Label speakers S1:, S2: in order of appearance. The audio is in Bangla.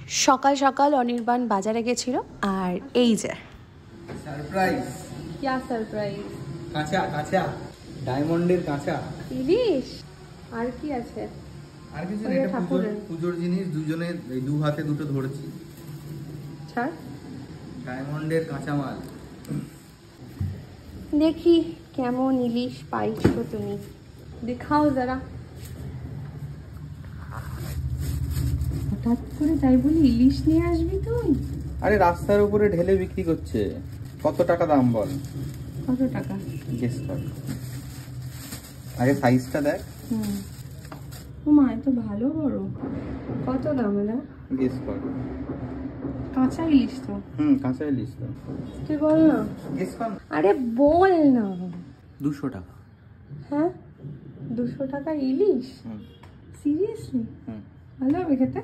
S1: সকাল সকাল অনির্বাণ বাজারে গেছিল আর এই যে
S2: সারপ্রাইজ।
S1: क्या सरप्राइज?
S2: কাঁচা কাঁচা ডায়মন্ডের কাঁচা
S1: ইলিশ। আর কি আছে?
S2: আর কিছু না, এটা পুজোর জিনিস, দুজনে এই দু হাতে দুটো ধরেছি।
S1: ছাড়,
S2: ডায়মন্ডের কাঁচা মাল।
S1: দেখি কেমন ইলিশ পাইছো তুমি, দেখাও যারা। হঠাৎ করে তাই বলি ইলিশ নিয়ে আসবি তুই?
S2: আরে রাস্তার উপরে ঢেলে বিক্রি করছে। কত টাকা দাম বল?
S1: কত টাকা?
S2: গেস কর। আগে সাইজটা দেখ।
S1: ও মা, এত ভালো বড়। কত দাম এটা?
S2: গেস কর।
S1: কাঁচা ইলিশ তো।
S2: কাঁচা ইলিশ তো।
S1: তুই বল না।
S2: গেস কর।
S1: আরে বল না।
S2: 200 টাকা।
S1: হ্যাঁ, 200 টাকা ইলিশ? সিরিয়াসলি? ভালো হবে খেতে?